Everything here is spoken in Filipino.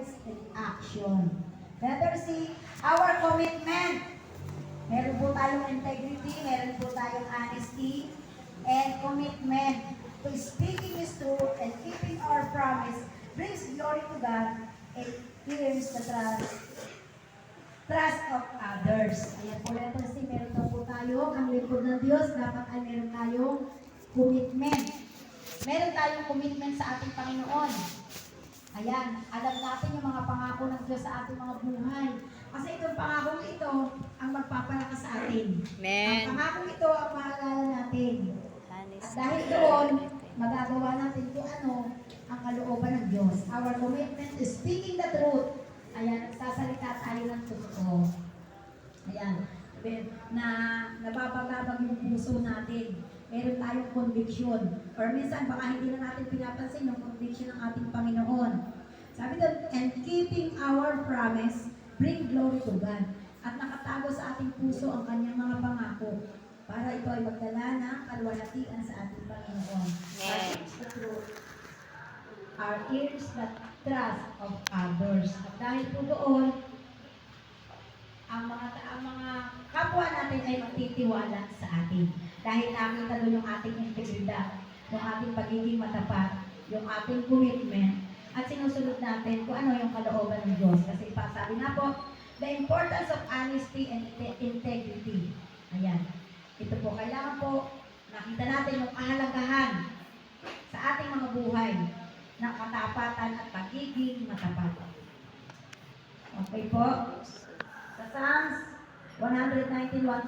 words and action. Letter C, our commitment. Meron po tayong integrity, meron po tayong honesty, and commitment to speaking His truth and keeping our promise brings glory to God and earns the trust of others. Ayan po, letter C, meron daw po tayo, ang lingkod ng Diyos, dapat ay meron tayong commitment. Meron tayong commitment sa ating Panginoon. Ayan, alam natin yung mga pangako ng Diyos sa ating mga buhay. Kasi itong pangakong ito ang magpapalakas sa atin. Amen. Ang pangakong ito ang maalala natin. At dahil doon, magagawa natin kung ano ang kalooban ng Diyos. Our commitment is speaking the truth. Ayan, nagsasalita tayo ng totoo. Ayan, na nababagabag yung puso natin. Meron tayong conviction. Or minsan, baka hindi na natin pinapansin yung conviction ng ating Panginoon. Sabi doon, and keeping our promise, bring glory to God. At nakatago sa ating puso ang kanyang mga pangako para ito ay magdala ng kalwalatian sa ating Panginoon. Amen. Our ears the trust of others. At dahil po doon, ang mga kapwa natin ay magtitiwala sa atin. Dahil nakita doon yung ating integridad, yung ating pagiging matapat, yung ating commitment, at sinusunod natin kung ano yung kalooban ng Diyos. Kasi sabi na po, the importance of honesty and integrity. Ayan. Ito po, kailangan po nakita natin yung kahalagahan sa ating mga buhay ng katapatan at pagiging matapat. Okay po? Sa Psalms 119:1